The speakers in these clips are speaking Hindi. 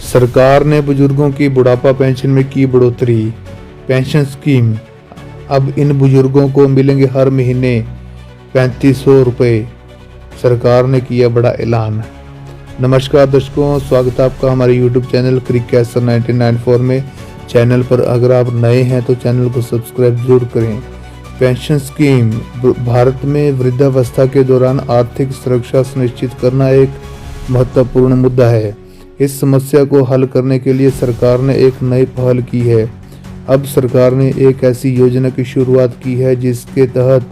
सरकार ने बुजुर्गों की बुढ़ापा पेंशन में की बढ़ोतरी। पेंशन स्कीम, अब इन बुजुर्गों को मिलेंगे हर महीने 3500 रुपये। सरकार ने किया बड़ा ऐलान। नमस्कार दर्शकों, स्वागत है आपका हमारे यूट्यूब चैनल क्रिककैसर 1994 में। चैनल पर अगर आप नए हैं तो चैनल को सब्सक्राइब जरूर करें। पेंशन स्कीम, भारत में वृद्धावस्था के दौरान आर्थिक सुरक्षा सुनिश्चित करना एक महत्वपूर्ण मुद्दा है। इस समस्या को हल करने के लिए सरकार ने एक नई पहल की है। अब सरकार ने एक ऐसी योजना की शुरुआत की है जिसके तहत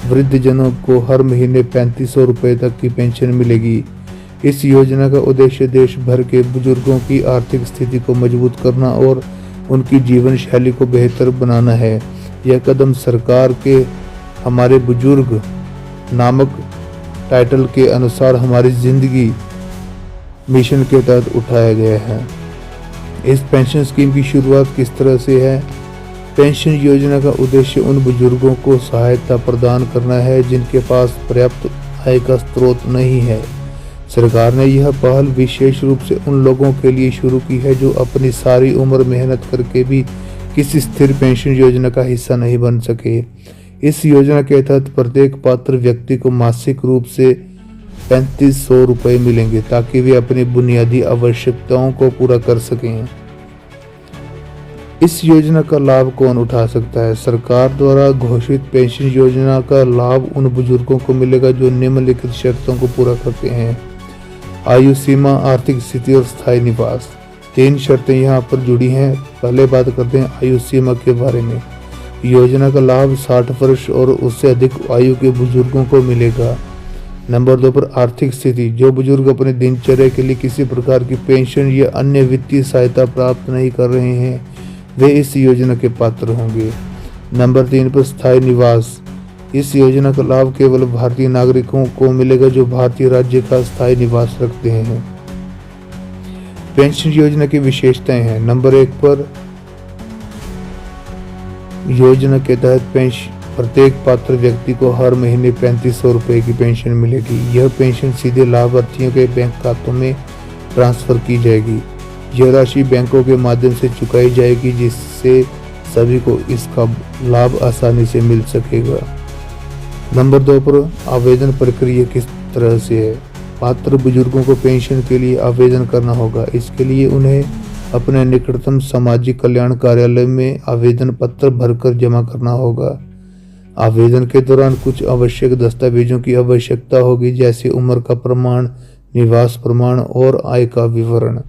वृद्धजनों को हर महीने 3500 रुपये तक की पेंशन मिलेगी। इस योजना का उद्देश्य देश भर के बुजुर्गों की आर्थिक स्थिति को मजबूत करना और उनकी जीवन शैली को बेहतर बनाना है। यह कदम सरकार के हमारे बुजुर्ग नामक टाइटल के अनुसार हमारी जिंदगी मिशन के तहत उठाया गया है। इस पेंशन स्कीम की शुरुआत किस तरह से है? पेंशन योजना का उद्देश्य उन बुजुर्गों को सहायता प्रदान करना है जिनके पास पर्याप्त आय का स्रोत नहीं है। सरकार ने यह पहल विशेष रूप से उन लोगों के लिए शुरू की है जो अपनी सारी उम्र मेहनत करके भी किसी स्थिर पेंशन योजना का हिस्सा नहीं बन सके। इस योजना के तहत प्रत्येक पात्र व्यक्ति को मासिक रूप से 3500 रुपये मिलेंगे ताकि वे अपनी बुनियादी आवश्यकताओं को पूरा कर सकें। इस योजना का लाभ कौन उठा सकता है? सरकार द्वारा घोषित पेंशन योजना का लाभ उन बुजुर्गों को मिलेगा जो निम्नलिखित शर्तों को पूरा करते हैं। आयु सीमा, आर्थिक स्थिति और स्थायी निवास। 3 शर्तें यहाँ पर जुड़ी हैं। पहले बात करते हैं आयु सीमा के बारे में। योजना का लाभ 60 वर्ष और उससे अधिक आयु के बुजुर्गों को मिलेगा। नंबर 2 पर आर्थिक स्थिति, जो बुजुर्ग अपने दिनचर्या के लिए किसी प्रकार की पेंशन या अन्य वित्तीय सहायता प्राप्त नहीं कर रहे हैं वे इस योजना के पात्र होंगे। नंबर 3 पर स्थायी निवास, इस योजना का लाभ केवल भारतीय नागरिकों को मिलेगा जो भारतीय राज्य का स्थायी निवास रखते हैं। पेंशन योजना की विशेषताएं हैं। नंबर 1 पर योजना के तहत प्रत्येक पात्र व्यक्ति को हर महीने 3500 रुपये की पेंशन मिलेगी। यह पेंशन सीधे लाभार्थियों के बैंक खातों में ट्रांसफर की जाएगी। यह राशि बैंकों के माध्यम से चुकाई जाएगी जिससे सभी को इसका लाभ आसानी से मिल सकेगा। नंबर 2 पर आवेदन प्रक्रिया किस तरह से है? पात्र बुजुर्गों को पेंशन के लिए आवेदन करना होगा। इसके लिए उन्हें अपने निकटतम सामाजिक कल्याण कार्यालय में आवेदन पत्र भरकर जमा करना होगा। आवेदन के दौरान कुछ आवश्यक दस्तावेजों की आवश्यकता होगी जैसे उम्र का प्रमाण, निवास प्रमाण और आय का विवरण।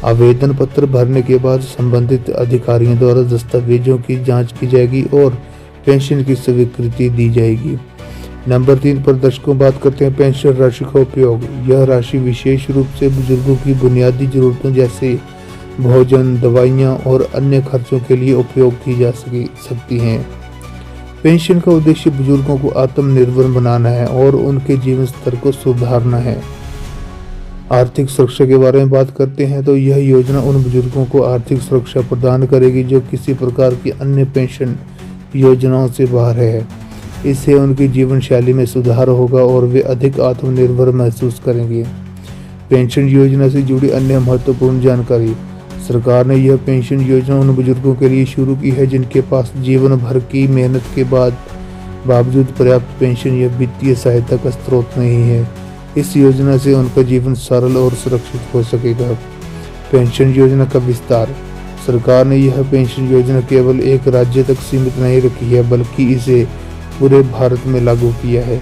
आवेदन पत्र भरने के बाद संबंधित अधिकारियों द्वारा दस्तावेजों की जांच की जाएगी और पेंशन की स्वीकृति दी जाएगी। नंबर 3 पर दर्शकों बात करते हैं पेंशन राशि का उपयोग। यह राशि विशेष रूप से बुजुर्गों की बुनियादी जरूरतों जैसे भोजन, दवाइयाँ और अन्य खर्चों के लिए उपयोग की जा सकती हैं। पेंशन का उद्देश्य बुजुर्गों को आत्मनिर्भर बनाना है और उनके जीवन स्तर को सुधारना है। आर्थिक सुरक्षा के बारे में बात करते हैं तो यह योजना उन बुजुर्गों को आर्थिक सुरक्षा प्रदान करेगी जो किसी प्रकार की अन्य पेंशन योजनाओं से बाहर है। इससे उनकी जीवन शैली में सुधार होगा और वे अधिक आत्मनिर्भर महसूस करेंगे। पेंशन योजना से जुड़ी अन्य महत्वपूर्ण जानकारी। सरकार ने यह पेंशन योजना उन बुजुर्गों के लिए शुरू की है जिनके पास जीवन भर की मेहनत के बावजूद पर्याप्त पेंशन या वित्तीय सहायता का स्रोत नहीं है। इस योजना से उनका जीवन सरल और सुरक्षित हो सकेगा। पेंशन योजना का विस्तार। सरकार ने यह पेंशन योजना केवल एक राज्य तक सीमित नहीं रखी है बल्कि इसे पूरे भारत में लागू किया है।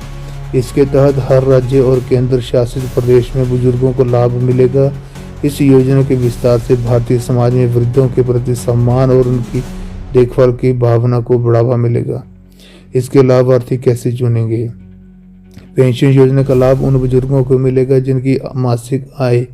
इसके तहत हर राज्य और केंद्र शासित प्रदेश में बुजुर्गों को लाभ मिलेगा। इस योजना के विस्तार से भारतीय समाज में वृद्धों के प्रति सम्मान और उनकी देखभाल की भावना को बढ़ावा मिलेगा। इसके लाभार्थी कैसे चुनेंगे? पेंशन योजना का लाभ उन बुजुर्गों को मिलेगा जिनकी मासिक आय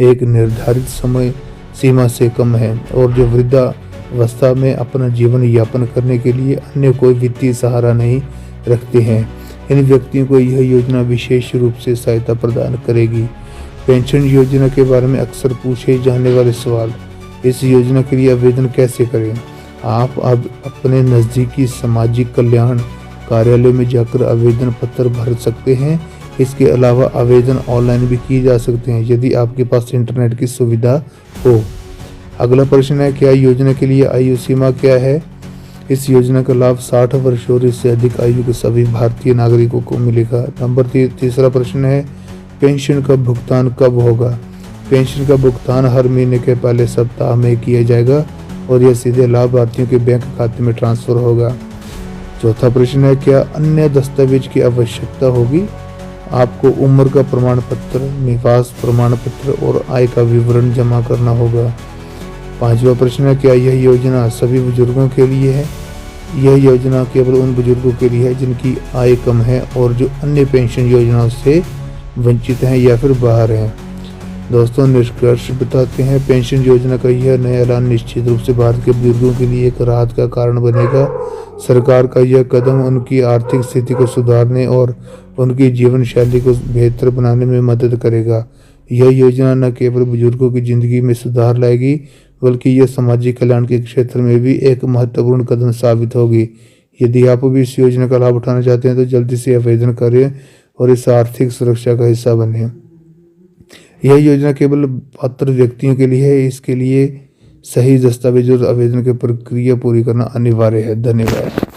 एक निर्धारित समय सीमा से कम है और जो वृद्धावस्था में अपना जीवन यापन करने के लिए अन्य कोई वित्तीय सहारा नहीं रखते हैं। इन व्यक्तियों को यह योजना विशेष रूप से सहायता प्रदान करेगी। पेंशन योजना के बारे में अक्सर पूछे जाने वाले सवाल। इस योजना के लिए आवेदन कैसे करें? आप अब अपने नज़दीकी सामाजिक कल्याण कार्यालय में जाकर आवेदन पत्र भर सकते हैं इसके अलावा आवेदन ऑनलाइन भी किए जा सकते हैं यदि आपके पास इंटरनेट की सुविधा हो। अगला प्रश्न है, क्या योजना के लिए आयु सीमा क्या है? इस योजना का लाभ 60 वर्ष और इससे अधिक आयु के सभी भारतीय नागरिकों को मिलेगा। तीसरा प्रश्न है, पेंशन का भुगतान कब होगा? पेंशन का भुगतान हर महीने के पहले सप्ताह में किया जाएगा और यह सीधे लाभार्थियों के बैंक खाते में ट्रांसफर होगा। चौथा प्रश्न है, क्या अन्य दस्तावेज की आवश्यकता होगी? आपको उम्र का प्रमाण पत्र, निवास प्रमाण पत्र और आय का विवरण जमा करना होगा। पांचवा प्रश्न है, क्या यह योजना सभी बुजुर्गों के लिए है? यह योजना केवल उन बुजुर्गों के लिए है जिनकी आय कम है और जो अन्य पेंशन योजनाओं से वंचित हैं या फिर बाहर हैं। दोस्तों, निष्कर्ष बताते हैं, पेंशन योजना का यह नया ऐलान निश्चित रूप से भारत के बुजुर्गों के लिए एक राहत का कारण बनेगा। सरकार का यह कदम उनकी आर्थिक स्थिति को सुधारने और उनकी जीवन शैली को बेहतर बनाने में मदद करेगा। यह योजना न केवल बुजुर्गों की जिंदगी में सुधार लाएगी बल्कि यह सामाजिक कल्याण के क्षेत्र में भी एक महत्वपूर्ण कदम साबित होगी। यदि आप भी इस योजना का लाभ उठाना चाहते हैं तो जल्दी से आवेदन करें और इस आर्थिक सुरक्षा का हिस्सा बने। यह योजना केवल पात्र व्यक्तियों के लिए है। इसके लिए सही दस्तावेज और आवेदन की प्रक्रिया पूरी करना अनिवार्य है। धन्यवाद।